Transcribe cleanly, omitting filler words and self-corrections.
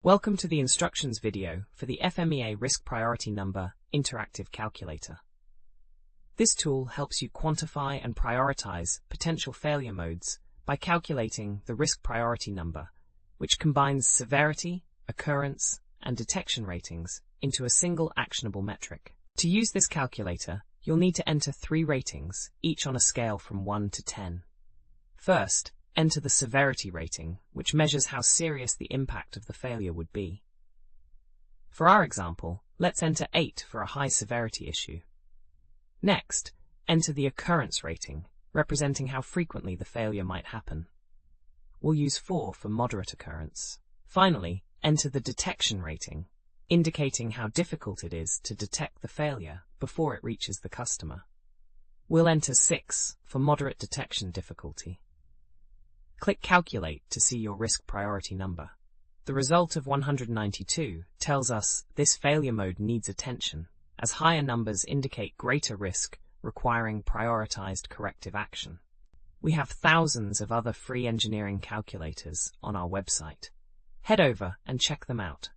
Welcome to the instructions video for the FMEA Risk Priority Number Interactive Calculator. This tool helps you quantify and prioritize potential failure modes by calculating the risk priority number, which combines severity, occurrence, and detection ratings into a single actionable metric. To use this calculator, you'll need to enter 3 ratings, each on a scale from 1 to 10. First, enter the severity rating, which measures how serious the impact of the failure would be. For our example, let's enter 8 for a high severity issue. Next, enter the occurrence rating, representing how frequently the failure might happen. We'll use 4 for moderate occurrence. Finally, enter the detection rating, indicating how difficult it is to detect the failure before it reaches the customer. We'll enter 6 for moderate detection difficulty. Click Calculate to see your risk priority number. The result of 192 tells us this failure mode needs attention, as higher numbers indicate greater risk requiring prioritized corrective action. We have thousands of other free engineering calculators on our website. Head over and check them out.